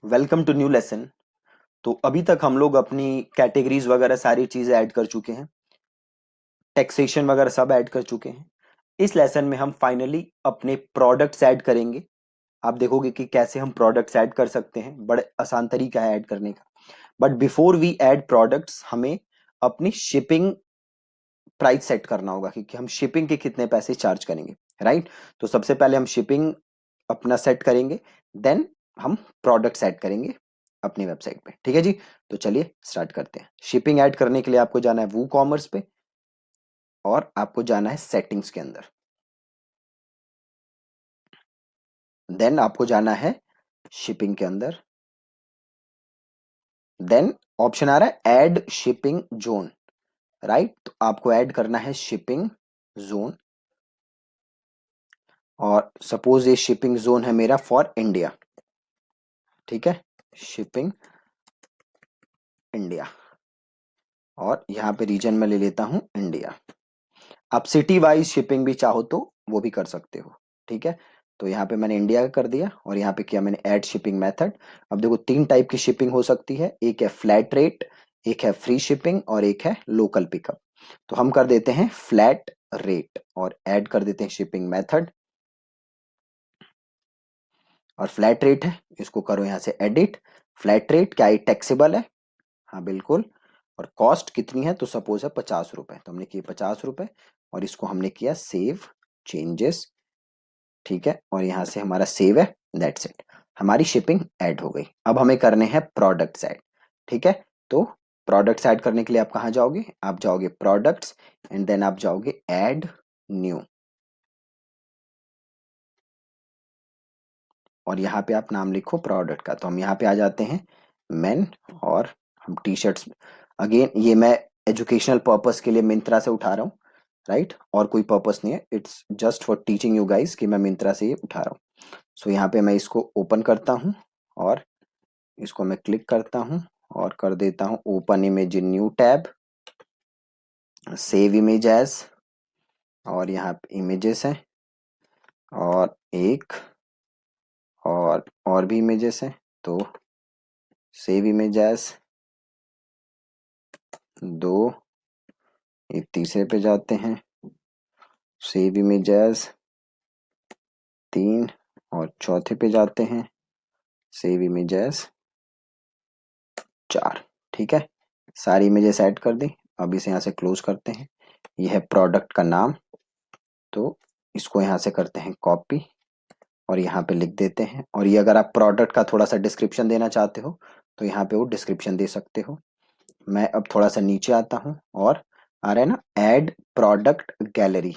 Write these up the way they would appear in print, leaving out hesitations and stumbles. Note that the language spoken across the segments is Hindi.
Welcome to new lesson. तो अभी तक हम लोग अपनी कैटेगरीज वगैरह सारी चीजें ऐड कर चुके हैं, टैक्सेशन वगैरह सब ऐड कर चुके हैं। इस लेसन में हम फाइनली अपने प्रोडक्ट्स ऐड करेंगे। आप देखोगे कि कैसे हम प्रोडक्ट्स ऐड कर सकते हैं, बड़े आसान तरीका है ऐड करने का। But before we add products, हमें अपनी शिपिंग प्राइस सेट करना होगा कि हम शिपिंग के कितने पैसे चार्ज करेंगे, राइट। तो सबसे पहले हम शिपिंग अपना सेट करेंगे, देन हम प्रोडक्ट सेट करेंगे अपनी वेबसाइट पे। ठीक है जी। तो चलिए स्टार्ट करते हैं। शिपिंग ऐड करने के लिए आपको जाना है वू कॉमर्स पे और आपको जाना है सेटिंग्स के अंदर। देन आपको जाना है शिपिंग के अंदर। देन ऑप्शन आ रहा है ऐड शिपिंग जोन, राइट। तो आपको ऐड करना है शिपिंग जोन, और सपोज ये शिपिंग जोन है मेरा फॉर इंडिया। ठीक है, शिपिंग इंडिया, और यहाँ पे रीजन में ले लेता हूँ इंडिया। आप सिटी वाइज शिपिंग भी चाहो तो वो भी कर सकते हो। ठीक है, तो यहाँ पे मैंने इंडिया का कर दिया और यहाँ पे किया मैंने ऐड शिपिंग मेथड। अब देखो तीन टाइप की शिपिंग हो सकती है, एक है फ्लैट रेट, एक है फ्री शिपिंग और एक है लोकल पिकअप। तो हम कर देते हैं फ्लैट रेट और ऐड कर देते हैं शिपिंग मेथड। और फ्लैट रेट है, इसको करो यहाँ से एडिट। फ्लैट रेट क्या ये टैक्सेबल है? हाँ बिल्कुल। और कॉस्ट कितनी है? तो सपोज है 50 रुपए, तो हमने किए 50 रुपए और इसको हमने किया सेव चेंजेस। ठीक है, और यहाँ से हमारा सेव है, दैट्स इट। हमारी शिपिंग ऐड हो गई। अब हमें करने हैं प्रोडक्ट्स ऐड। ठीक है, तो प्रोडक्ट्स ऐड करने के लिए आप कहाँ जाओगे? आप जाओगे प्रोडक्ट्स एंड देन आप जाओगे ऐड न्यू, और यहाँ पे आप नाम लिखो प्रोडक्ट का। तो हम यहाँ पे आ जाते हैं मेन, और हम टी शर्ट्स, अगेन ये मैं एजुकेशनल पर्पस के लिए मिंत्रा से उठा रहा हूँ, राइट। और कोई पर्पस नहीं है, it's just for teaching you guys कि मैं मिंत्रा से ये उठा रहा हूँ। सो यहाँ पे मैं इसको ओपन करता हूँ और इसको मैं क्लिक करता हूँ और कर देता हूँ open image in new tab, save image as, और यहाँ पे इमेजेस हैं और एक और भी इमेजेस हैं, तो सेव इमेज एज दो, ये तीसरे पे जाते हैं, सेव इमेज एज तीन, और चौथे पे जाते हैं, सेव इमेज एज चार। ठीक है, सारी इमेजेस ऐड कर दी। अब इसे यहाँ से क्लोज करते हैं। यह है प्रोडक्ट का नाम, तो इसको यहाँ से करते हैं कॉपी और यहाँ पे लिख देते हैं। और ये अगर आप प्रोडक्ट का थोड़ा सा डिस्क्रिप्शन देना चाहते हो तो यहाँ पे वो डिस्क्रिप्शन दे सकते हो। मैं अब थोड़ा सा नीचे आता हूँ और आ रहा है ना ऐड प्रोडक्ट गैलरी।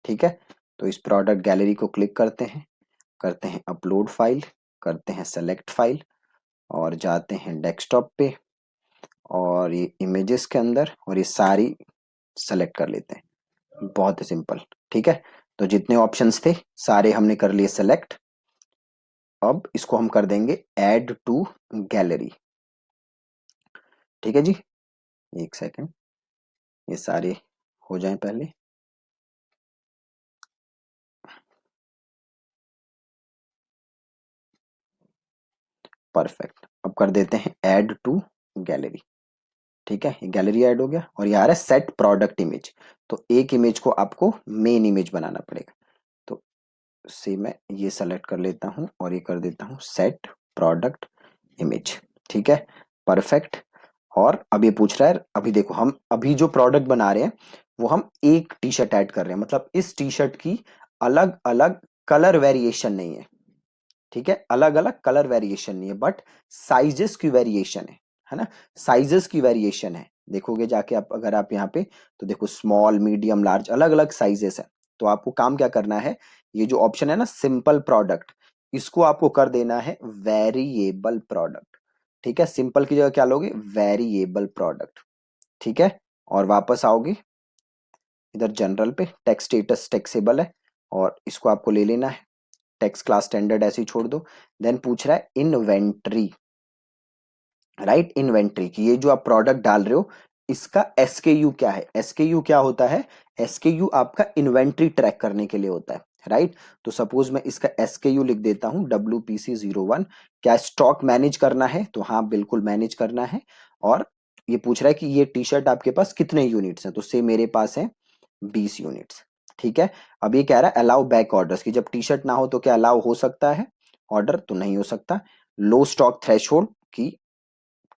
ठीक है, तो इस प्रोडक्ट गैलरी को क्लिक करते हैं अपलोड फाइल, करते हैं सेलेक्ट फाइल और जाते हैं डेस्कटॉप पे और ये इमेजेस के अंदर और ये सारी सेलेक्ट कर लेते हैं। बहुत ही सिंपल। ठीक है, तो जितने ऑप्शंस थे सारे हमने कर लिए सेलेक्ट। अब इसको हम कर देंगे ऐड टू गैलरी। ठीक है जी, एक सेकंड, ये सारे हो जाएं पहले। परफेक्ट, अब कर देते हैं ऐड टू गैलरी। ठीक है, ये गैलरी ऐड हो गया और ये आ रहा है सेट प्रोडक्ट इमेज। तो एक इमेज को आपको मेन इमेज बनाना पड़ेगा, तो से मैं ये सेलेक्ट कर लेता हूँ और ये कर देता हूँ सेट प्रोडक्ट इमेज। ठीक है, परफेक्ट। और अब ये पूछ रहा है, अभी देखो हम अभी जो प्रोडक्ट बना रहे हैं वो हम एक टी शर्ट ऐड कर रहे हैं, मतलब इस टी शर्ट की अलग अलग कलर वेरिएशन नहीं है। ठीक है, अलग अलग कलर वेरिएशन नहीं है, बट साइजेस की वेरिएशन है ना। साइजेस की वेरिएशन है, देखोगे जाके आप, अगर आप यहाँ पे, तो देखो स्मॉल मीडियम लार्ज अलग अलग साइजेस है। तो आपको काम क्या करना है, ये जो ऑप्शन है ना सिंपल प्रोडक्ट, इसको आपको कर देना है वेरिएबल प्रोडक्ट। ठीक है, सिंपल की जगह क्या लोगे? Variable product. ठीक है, और वापस आओगे इधर जनरल पे, टेक्स्ट स्टेटस टेक्सेबल है और इसको आपको ले लेना है, टेक्स्ट क्लास स्टैंडर्ड ऐसे ही छोड़ दो। देन पूछ रहा है इन्वेंट्री, राइट। इन्वेंट्री की ये जो आप प्रोडक्ट डाल रहे हो इसका एसकेयू क्या है? एसकेयू क्या होता है? एसकेयू आपका इन्वेंट्री ट्रैक करने के लिए होता राइट। तो सपोज मैं इसका SKU लिख देता हूँ WPC01। क्या स्टॉक मैनेज करना है? तो हाँ बिल्कुल मैनेज करना है। और ये पूछ रहा है कि ये टी शर्ट आपके पास कितने यूनिट्स हैं, तो से मेरे पास है 20 यूनिट्स। ठीक है। अब ये कह रहा है अलाउ बैक ऑर्डर्स, की जब टी शर्ट ना हो तो क्या अलाउ हो सकता है ऑर्डर? तो नहीं हो सकता। लो स्टॉक थ्रेशोल्ड, की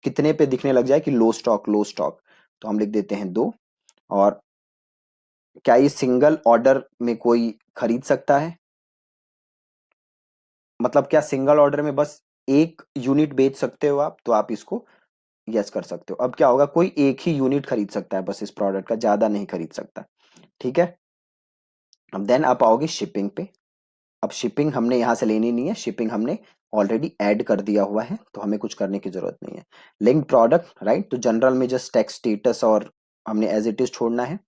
कितने पे दिखने लग जाए कि लो स्टॉक, लो स्टॉक, तो हम लिख देते हैं 2। और क्या ये सिंगल ऑर्डर में कोई खरीद सकता है? मतलब क्या सिंगल ऑर्डर में बस एक यूनिट बेच सकते हो आप? तो आप इसको यस कर सकते हो। अब क्या होगा, कोई एक ही यूनिट खरीद सकता है बस इस प्रोडक्ट का, ज्यादा नहीं खरीद सकता। ठीक है। अब देन आप आओगे शिपिंग पे। अब शिपिंग हमने यहां से लेनी नहीं है, शिपिंग हमने ऑलरेडी ऐड कर दिया हुआ है, तो हमें कुछ करने की जरूरत नहीं है। लिंक प्रोडक्ट, राइट, तो जनरल में जस्ट टैक्स स्टेटस और हमने एज इट इज छोड़ना है।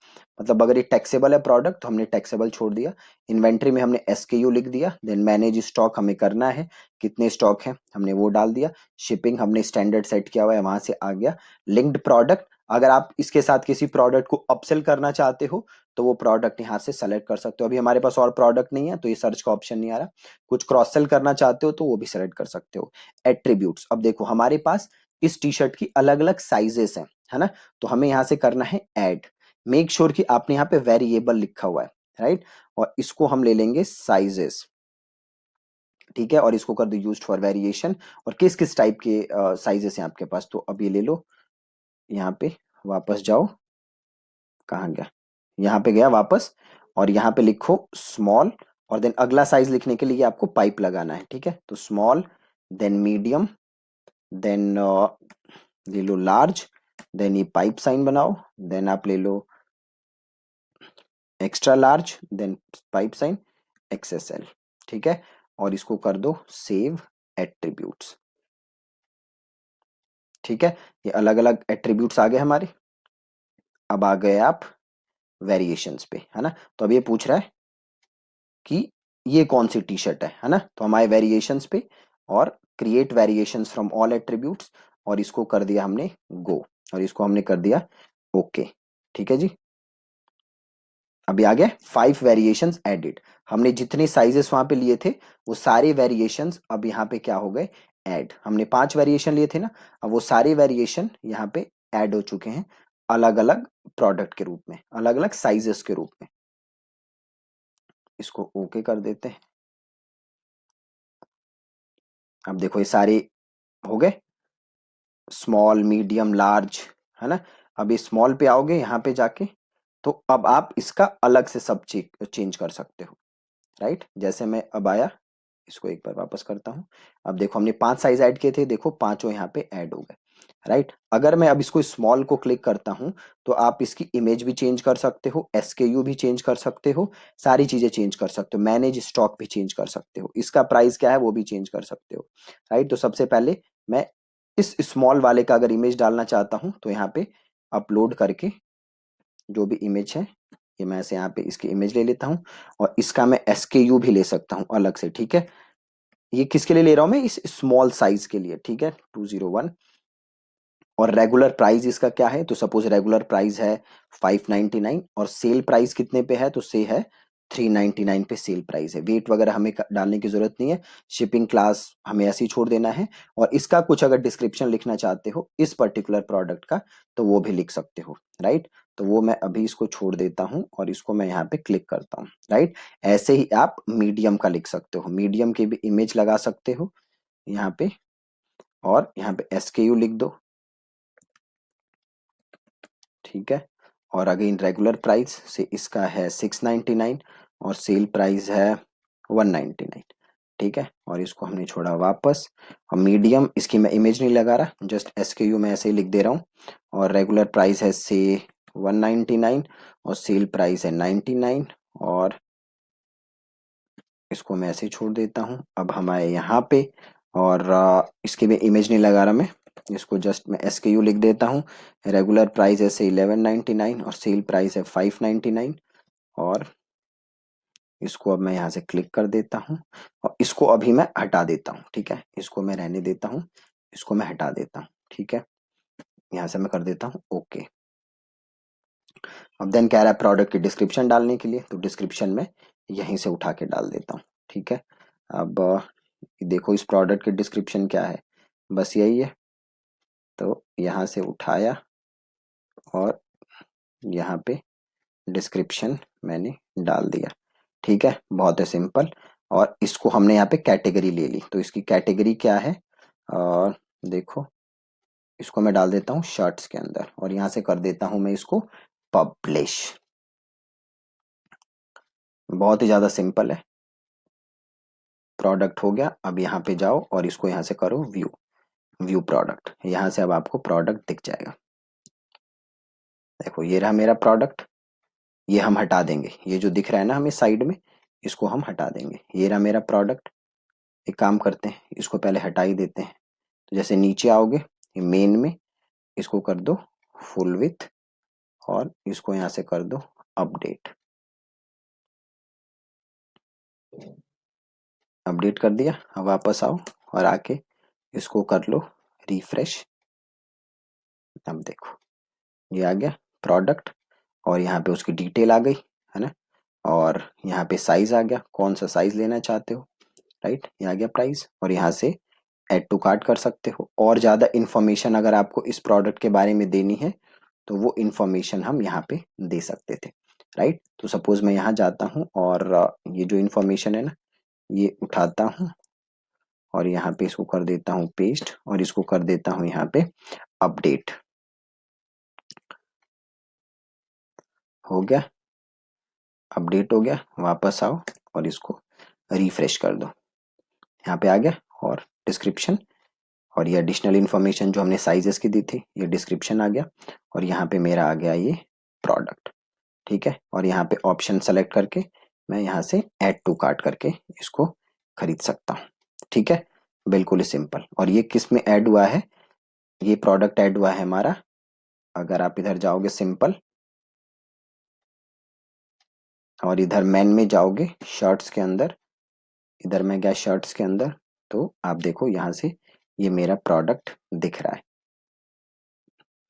मतलब अगर ये टैक्सेबल है प्रोडक्ट तो हमने टैक्सेबल छोड़ दिया। इन्वेंट्री में हमने SKU लिख दिया। देन मैनेज स्टॉक हमें करना है, कितने स्टॉक है हमने वो डाल दिया। शिपिंग हमने स्टैंडर्ड सेट किया हुआ है, वहां से आ गया। लिंक्ड प्रोडक्ट, अगर आप इसके साथ किसी प्रोडक्ट को अपसेल करना चाहते हो तो वो प्रोडक्ट यहाँ से सेलेक्ट कर सकते हो। अभी हमारे पास और प्रोडक्ट नहीं है तो ये सर्च का ऑप्शन नहीं आ रहा। कुछ क्रॉस सेल करना चाहते हो तो वो भी सेलेक्ट कर सकते हो। एट्रीब्यूट्स, अब देखो हमारे पास इस टी शर्ट की अलग अलग साइजेस हैं, है ना। तो हमें यहाँ से करना है ऐड। मेक श्योर कि आपने यहाँ पे वेरिएबल लिखा हुआ है, राइट। और इसको हम ले लेंगे साइजेस। ठीक है। और इसको कर दो यूज्ड फॉर वेरिएशन। और किस किस टाइप के साइजेस हैं आपके पास, तो अब ये ले लो। यहाँ पे वापस जाओ, कहाँ गया, यहाँ पे गया वापस। और यहाँ पे लिखो स्मॉल। और देन अगला साइज लिखने के लिए आपको पाइप लगाना है। ठीक है। तो स्मॉल, देन मीडियम, देन ले लो लार्ज, देन ये पाइप साइन बनाओ। देन आप ले लो extra large, then pipe sign XSL। ठीक है। और इसको कर दो सेव एट्रीब्यूट्स। ठीक है। ये अलग अलग एट्रीब्यूट्स आ गए हमारे। अब आ गए आप वेरिएशंस पे, है ना। तो अब ये पूछ रहा है कि ये कौन सी टी शर्ट है ना। तो हमारे वेरिएशंस पे और create variations from all attributes, और इसको कर दिया हमने गो, और इसको हमने कर दिया ओके। ठीक है जी। अभी आ गया 5 वेरिएशंस एडिड। हमने जितने साइजेस वहां पे लिए थे वो सारे वेरिएशंस अब यहाँ पे क्या हो गए, ऐड। हमने 5 वेरिएशन लिए थे ना, अब वो सारे वेरिएशन यहाँ पे ऐड हो चुके हैं, अलग अलग प्रोडक्ट के रूप में, अलग अलग साइजेस के रूप में। इसको ओके कर देते हैं। अब देखो ये सारे हो गए, स्मॉल मीडियम लार्ज, है ना। अब ये स्मॉल पे आओगे यहाँ पे जाके, तो अब आप इसका अलग से सब चेंज कर सकते हो, राइट। जैसे मैं अब आया, इसको एक बार वापस करता हूँ। अब देखो हमने 5 साइज ऐड किए थे, देखो पांचों यहाँ पे ऐड हो गए, राइट। अगर मैं अब इसको स्मॉल को क्लिक करता हूँ तो आप इसकी इमेज भी चेंज कर सकते हो, SKU भी चेंज कर सकते हो, सारी चीजें चेंज कर सकते हो, मैनेज स्टॉक भी चेंज कर सकते हो, इसका प्राइस क्या है वो भी चेंज कर सकते हो, राइट। तो सबसे पहले मैं इस स्मॉल वाले का अगर इमेज डालना चाहता हूँ तो यहाँ पे अपलोड करके जो भी इमेज है, ये मैं ऐसे यहाँ पे इसकी इमेज ले लेता हूँ। और इसका मैं SKU भी ले सकता हूँ अलग से। ठीक है। ये किसके लिए ले रहा हूं मैं, इस स्मॉल साइज के लिए। ठीक है, 201। और रेगुलर प्राइस इसका क्या है, तो सपोज रेगुलर प्राइस है 599 और सेल प्राइस कितने पे है, तो से है 399 पे सेल प्राइस है। वेट वगैरह हमें डालने की जरूरत नहीं है, शिपिंग क्लास हमें ऐसे ही छोड़ देना है। और इसका कुछ अगर डिस्क्रिप्शन लिखना चाहते हो इस पर्टिकुलर प्रोडक्ट का तो वो भी लिख सकते हो, राइट। तो वो मैं अभी इसको छोड़ देता हूँ और इसको मैं यहाँ पे क्लिक करता हूँ, राइट। ऐसे ही आप मीडियम का लिख सकते हो, मीडियम की भी इमेज लगा सकते हो यहाँ पे, और यहाँ पे SKU लिख दो। ठीक है। और अगेन रेगुलर प्राइस से इसका है 699 और सेल प्राइस है 199। ठीक है। और इसको हमने छोड़ा वापस। और मीडियम, इसकी मैं इमेज नहीं लगा रहा, जस्ट SKU में ऐसे ही लिख दे रहा हूँ। और रेगुलर प्राइस है से 199 और सेल प्राइस है 99। और इसको मैं ऐसे ही छोड़ देता हूँ। अब हमारे यहाँ पे, और इसकी भी इमेज नहीं लगा रहा मैं, इसको जस्ट मैं SKU लिख देता हूँ। रेगुलर प्राइस ऐसे 1199 और सेल प्राइस है 599। और इसको अब मैं यहाँ से क्लिक कर देता हूँ और इसको अभी मैं हटा देता हूँ। ठीक है, इसको मैं रहने देता हूँ, इसको मैं हटा देता हूँ। ठीक है, यहाँ से मैं कर देता हूँ ओके। अब देन कह रहा है प्रोडक्ट की डिस्क्रिप्शन डालने के लिए, तो डिस्क्रिप्शन में यहीं से उठा के डाल देता हूँ। ठीक है, अब देखो इस प्रोडक्ट की डिस्क्रिप्शन क्या है, बस यही है। तो यहाँ से उठाया और यहाँ पे डिस्क्रिप्शन मैंने डाल दिया। ठीक है, बहुत है सिंपल। और इसको हमने यहाँ पे कैटेगरी ले ली, तो इसकी कैटेगरी क्या है, और देखो इसको मैं डाल देता हूँ शर्ट्स के अंदर, और यहाँ से कर देता हूँ मैं इसको पब्लिश। बहुत ही ज्यादा सिंपल है। प्रोडक्ट हो गया। अब यहाँ पे जाओ और इसको यहाँ से करो व्यू, व्यू प्रोडक्ट। यहाँ से अब आपको प्रोडक्ट दिख जाएगा। देखो ये रहा मेरा प्रोडक्ट। ये हम हटा देंगे, ये जो दिख रहा है ना हमें साइड में, इसको हम हटा देंगे। ये रहा मेरा प्रोडक्ट। एक काम करते हैं, इसको पहले हटा ही देते हैं। तो जैसे नीचे आओगे मेन में, इसको कर दो फुल विथ, और इसको यहाँ से कर दो अपडेट। अपडेट कर दिया। अब वापस आओ और आके इसको कर लो रिफ्रेश। अब देखो ये आ गया प्रोडक्ट, और यहाँ पे उसकी डिटेल आ गई, है ना। और यहाँ पे साइज आ गया, कौन सा साइज लेना चाहते हो, राइट। ये आ गया प्राइस, और यहाँ से ऐड टू कार्ट कर सकते हो। और ज़्यादा इन्फॉर्मेशन अगर आपको इस प्रोडक्ट के बारे में देनी है तो वो इन्फॉर्मेशन हम यहाँ पे दे सकते थे, राइट। तो सपोज मैं यहाँ जाता हूँ और ये जो इन्फॉर्मेशन है ना, ये उठाता हूँ और यहाँ पे इसको कर देता हूँ पेस्ट, और इसको कर देता हूँ यहाँ पे अपडेट। हो गया, अपडेट हो गया। वापस आओ और इसको रिफ्रेश कर दो। यहाँ पे आ गया, और डिस्क्रिप्शन और ये एडिशनल इन्फॉर्मेशन जो हमने साइजेस की दी थी, ये डिस्क्रिप्शन आ गया। और यहाँ पे मेरा आ गया ये प्रोडक्ट। ठीक है, और यहाँ पे ऑप्शन सेलेक्ट करके मैं यहाँ से ऐड टू कार्ट करके इसको खरीद सकता हूँ। ठीक है, बिल्कुल ही सिंपल। और ये किस में ऐड हुआ है, ये प्रोडक्ट ऐड हुआ है हमारा, अगर आप इधर जाओगे सिंपल, और इधर मेन में जाओगे शर्ट्स के अंदर, इधर मैं गया शर्ट्स के अंदर, तो आप देखो यहाँ से ये मेरा प्रोडक्ट दिख रहा है,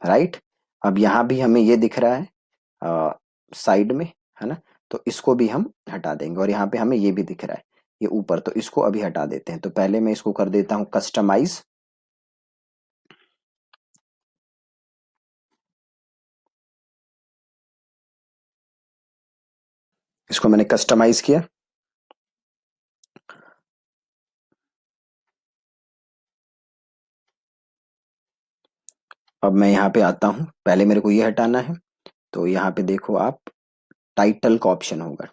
राइट। अब यहाँ भी हमें ये दिख रहा है साइड में, है ना। तो इसको भी हम हटा देंगे, और यहाँ पे हमें ये भी दिख रहा है ये ऊपर, तो इसको अभी हटा देते हैं। तो पहले मैं इसको कर देता हूँ कस्टमाइज। इसको मैंने कस्टमाइज किया। अब मैं यहाँ पे आता हूँ, पहले मेरे को ये हटाना है। तो यहाँ पे देखो आप, टाइटल का ऑप्शन होगा,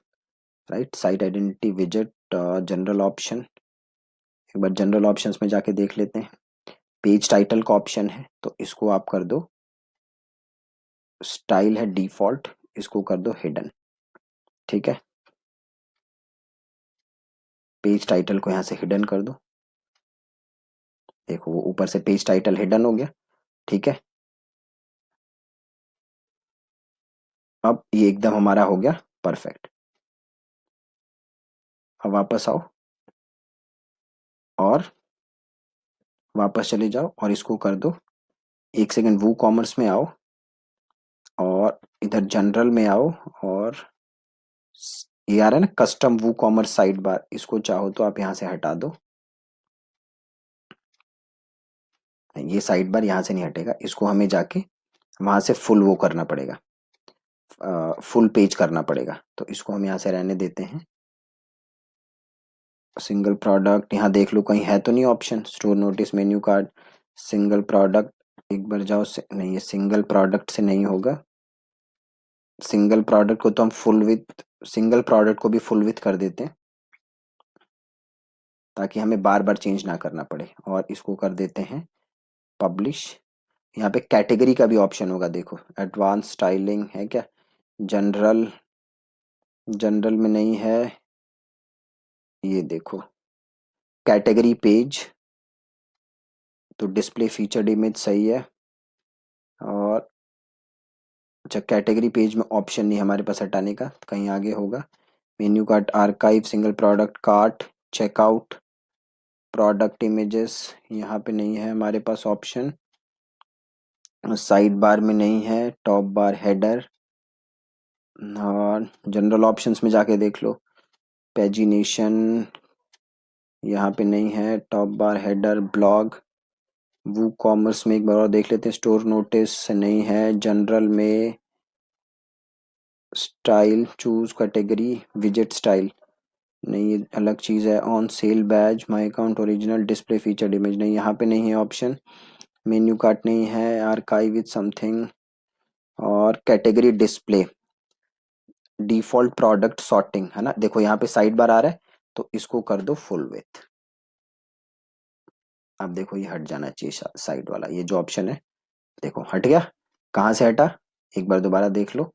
राइट। साइट आइडेंटिटी विजेट, जनरल ऑप्शन। एक बार जनरल ऑप्शंस में जाके देख लेते हैं। पेज टाइटल का ऑप्शन है, तो इसको आप कर दो, स्टाइल है डिफॉल्ट, इसको कर दो हिडन। ठीक है, पेज टाइटल को यहाँ से हिडन कर दो। देखो वो ऊपर से पेज टाइटल हिडन हो गया। ठीक है, अब ये एकदम हमारा हो गया परफेक्ट। अब वापस आओ और वापस चले जाओ और इसको कर दो, एक सेकंड वो कॉमर्स में आओ और इधर जनरल में आओ, और ये आ रहा है ना कस्टम वो कॉमर्स साइड बार, इसको चाहो तो आप यहाँ से हटा दो। ये साइड बार यहाँ से नहीं हटेगा, इसको हमें जाके वहां से फुल वो करना पड़ेगा, फुल पेज करना पड़ेगा। तो इसको हम यहाँ से रहने देते हैं। सिंगल प्रोडक्ट, यहाँ देख लो कहीं है तो नहीं option, store notice menu card, single product. एक बार जाओ नहीं, ये सिंगल प्रोडक्ट से नहीं होगा। सिंगल प्रोडक्ट को तो हम फुल विथ, सिंगल प्रोडक्ट को भी फुल विथ कर देते हैं, ताकि हमें बार बार चेंज ना करना पड़े। और इसको कर देते हैं पब्लिश। यहाँ पे कैटेगरी का भी ऑप्शन होगा, देखो एडवांस स्टाइलिंग है क्या, जनरल, जनरल में नहीं है। ये देखो कैटेगरी पेज, तो डिस्प्ले फीचर्ड इमेज सही है। और अच्छा, कैटेगरी पेज में ऑप्शन नहीं हमारे पास हटाने का, कहीं आगे होगा। Menu cart, archive, single product, cart, checkout, product images, यहाँ पे नहीं है हमारे पास ऑप्शन। साइड बार में नहीं है, टॉप बार, हेडर, और जनरल ऑप्शंस में जाके देख लो। पेजिनेशन यहाँ पे नहीं है, टॉप बार, हेडर, ब्लॉग, वू कॉमर्स में एक बार और देख लेते हैं, स्टोर नोटिस नहीं है, जनरल में स्टाइल, चूज कैटेगरी, विजेट स्टाइल नहीं, ये अलग चीज़ है, on sale badge, my account original, display featured image नहीं, यहाँ पे नहीं है ऑप्शन, मेन्यू कार्ट नहीं है, आर्काइव विद समथिंग, और category display, default product sorting है ना, देखो यहाँ पे साइड बार आ रहा है तो इसको कर दो फुल विथ। अब देखो ये हट जाना चाहिए साइड वाला, ये जो ऑप्शन है देखो हट गया। कहाँ से हटा, एक बार दोबारा देख लो।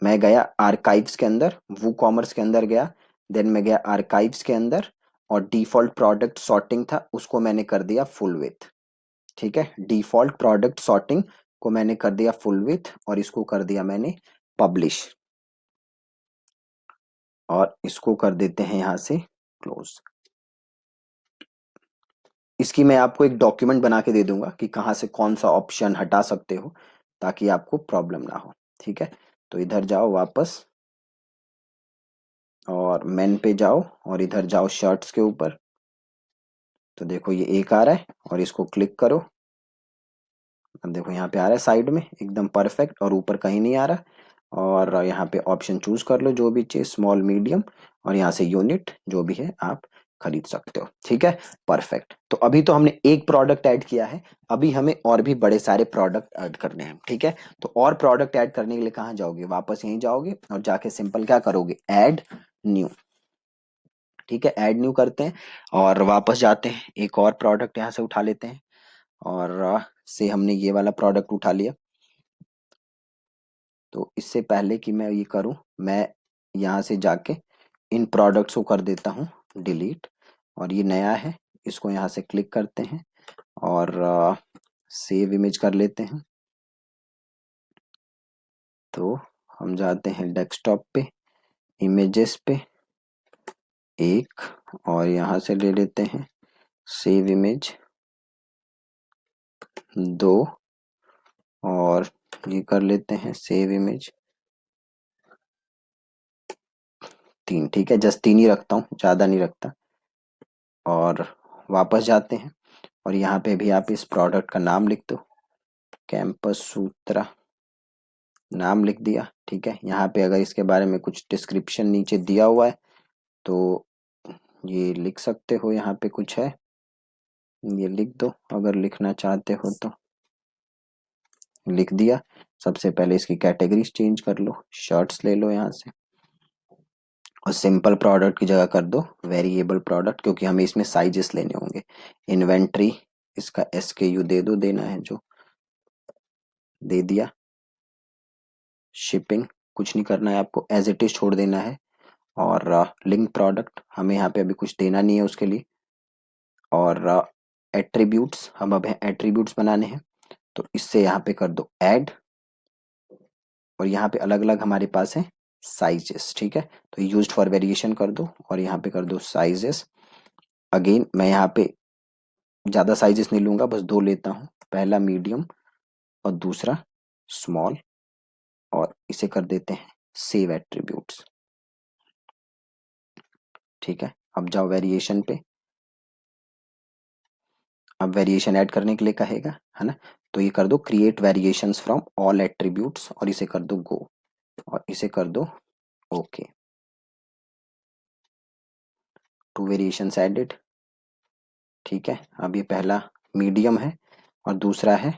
मैं गया आर्काइव्स के अंदर, वू कॉमर्स के अंदर गया, देन मैं गया आर्काइव्स के अंदर, और डिफॉल्ट प्रोडक्ट सॉर्टिंग था उसको मैंने कर दिया फुल विथ। ठीक है, डिफॉल्ट प्रोडक्ट सॉर्टिंग को मैंने कर दिया फुल विथ, और इसको कर दिया मैंने पब्लिश, और इसको कर देते हैं यहां से क्लोज। इसकी मैं आपको एक डॉक्यूमेंट बना के दे दूंगा कि कहाँ से कौन सा ऑप्शन हटा सकते हो, ताकि आपको प्रॉब्लम ना हो। ठीक है, तो इधर जाओ वापस, और मेन पे जाओ, और इधर जाओ शर्ट्स के ऊपर, तो देखो ये एक आ रहा है, और इसको क्लिक करो। अब देखो यहाँ पे आ रहा है साइड में एकदम परफेक्ट, और ऊपर कहीं नहीं आ रहा। और यहाँ पे ऑप्शन चूज कर लो जो भी चाहिए, स्मॉल, मीडियम, और यहाँ से यूनिट जो भी है आप खरीद सकते हो। ठीक है, परफेक्ट। तो अभी तो हमने एक प्रोडक्ट ऐड किया है, अभी हमें और भी बड़े सारे प्रोडक्ट ऐड करने हैं। ठीक है, तो और प्रोडक्ट ऐड करने के लिए कहाँ जाओगे, वापस यहीं जाओगे, और जाके सिंपल क्या करोगे, ऐड न्यू। ठीक है, ऐड न्यू करते हैं, और वापस जाते हैं, एक और प्रोडक्ट यहाँ से उठा लेते हैं, और से हमने ये वाला प्रोडक्ट उठा लिया। तो इससे पहले कि मैं ये करूं, मैं यहाँ से जाके इन प्रोडक्ट्स को कर देता हूँ डिलीट, और ये नया है, इसको यहाँ से क्लिक करते हैं, और सेव इमेज कर लेते हैं। तो हम जाते हैं डेस्कटॉप पे, इमेजेस पे एक, और यहाँ से ले लेते हैं सेव इमेज 2, और ये कर लेते हैं सेव इमेज 3। ठीक है, जस्ट 3 ही रखता हूँ, ज़्यादा नहीं रखता। और वापस जाते हैं, और यहाँ पे भी आप इस प्रोडक्ट का नाम लिख दो, कैंपस सूत्रा, नाम लिख दिया। ठीक है, यहाँ पे अगर इसके बारे में कुछ डिस्क्रिप्शन नीचे दिया हुआ है तो ये लिख सकते हो, यहाँ पे कुछ है ये लिख दो, अगर लिखना चाहते हो तो लिख दिया। सबसे पहले इसकी कैटेगरीज चेंज कर लो, शर्ट्स ले लो यहाँ से, और सिंपल प्रोडक्ट की जगह कर दो वेरिएबल प्रोडक्ट, क्योंकि हमें इसमें साइजेस लेने होंगे। इन्वेंट्री, इसका SKU दे दो, देना है जो दे दिया। शिपिंग कुछ नहीं करना है आपको, एज इट इज छोड़ देना है। और लिंक प्रोडक्ट हमें यहाँ पे अभी कुछ देना नहीं है उसके लिए। और एट्रीब्यूट्स, हम अब एट्रीब्यूट्स बनाने हैं, तो इससे यहाँ पे कर दो ऐड, और यहाँ पे अलग अलग हमारे पास है साइजेस। ठीक है, तो यूज्ड फॉर वेरिएशन कर दो, और यहाँ पे कर दो साइजेस। अगेन मैं यहाँ पे ज़्यादा साइजेस नहीं लूंगा, बस 2 लेता हूँ, पहला मीडियम और दूसरा स्मॉल, और इसे कर देते हैं सेव एट्रीब्यूट्स। ठीक है, अब जाओ वेरिएशन पे, अब वेरिएशन ऐड करने के लिए कहेगा, है ना, तो ये कर दो create variations from all attributes, और इसे कर दो गो, और इसे कर दो ओके। 2 variations added. ठीक है, अब ये पहला मीडियम है और दूसरा है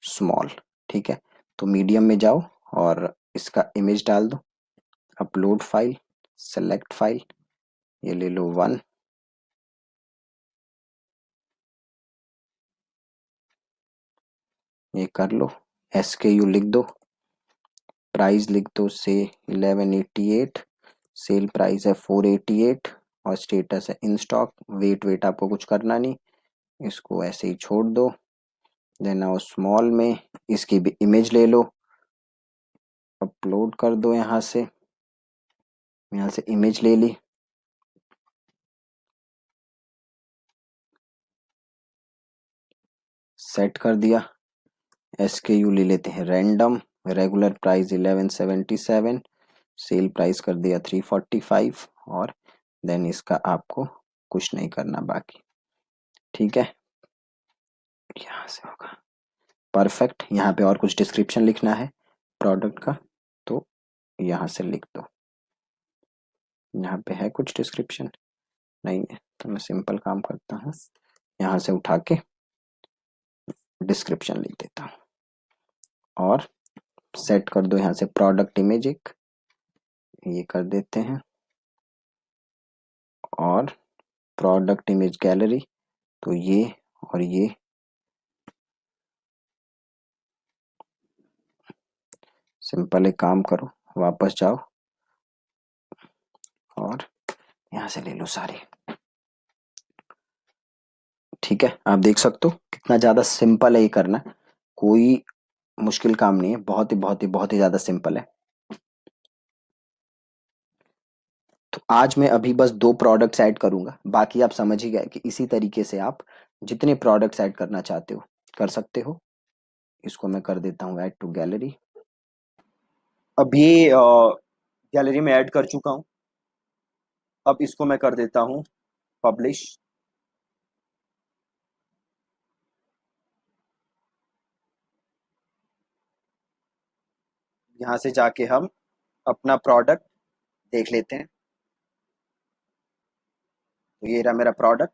स्मॉल। ठीक है, तो मीडियम में जाओ और इसका इमेज डाल दो, अपलोड फाइल, सेलेक्ट फाइल, ये ले लो 1, ये कर लो, SKU लिख दो, प्राइस लिख दो से 1188, सेल प्राइस है 488, और स्टेटस है इन स्टॉक। वेट वेट आपको कुछ करना नहीं, इसको ऐसे ही छोड़ दो। देन आओ स्मॉल में, इसकी भी इमेज ले लो, अपलोड कर दो, यहाँ से इमेज ले ली, सेट कर दिया। SKU ले लेते हैं random, regular price 1177, sale price कर दिया 345, और देन इसका आपको कुछ नहीं करना बाकी। ठीक है, यहाँ से होगा परफेक्ट। यहाँ पे और कुछ डिस्क्रिप्शन लिखना है प्रोडक्ट का, तो यहाँ से लिख दो। यहाँ पे है कुछ डिस्क्रिप्शन? नहीं है, तो मैं सिंपल काम करता हूँ, यहाँ से उठा के डिस्क्रिप्शन लिख देता हूँ और सेट कर दो यहाँ से प्रोडक्ट इमेज एक, ये कर देते हैं, और प्रोडक्ट इमेज गैलरी, तो ये और ये सिंपल एक काम करो, वापस जाओ और यहाँ से ले लो सारे। ठीक है, आप देख सकते हो कितना ज्यादा सिंपल है ये करना, कोई मुश्किल काम नहीं है, बहुत ही ज्यादा सिंपल है। तो आज मैं अभी बस 2 प्रोडक्ट्स ऐड करूंगा, बाकी आप समझ ही गए कि इसी तरीके से आप जितने प्रोडक्ट्स ऐड करना चाहते हो कर सकते हो। इसको मैं कर देता हूँ ऐड टू गैलरी। अब ये गैलरी में ऐड कर चुका हूँ। अब इसको मैं कर देता हूँ पब्लिश। यहाँ से जाके हम अपना प्रोडक्ट देख लेते हैं। तो ये रहा मेरा प्रोडक्ट।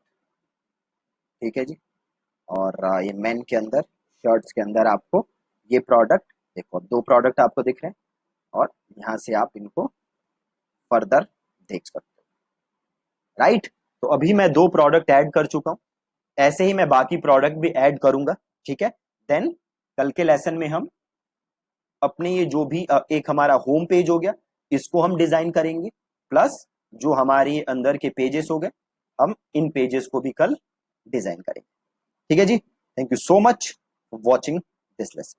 ठीक है जी। और ये मेन के अंदर, शर्ट्स के अंदर आपको ये प्रोडक्ट, देखो 2 प्रोडक्ट आपको दिख रहे हैं, और यहाँ से आप इनको फर्दर देख सकते हो। राइट। तो अभी मैं 2 प्रोडक्ट ऐड कर चुका हूँ, ऐसे ही मैं बाकी प्रोडक्ट भी ऐड करूंगा। ठीक है। देन कल के लेसन में हम अपने ये जो भी एक हमारा होम पेज हो गया, इसको हम डिजाइन करेंगे, प्लस जो हमारे अंदर के पेजेस हो गए, हम इन पेजेस को भी कल डिजाइन करेंगे। ठीक है ji. Thank you so much for watching this lesson.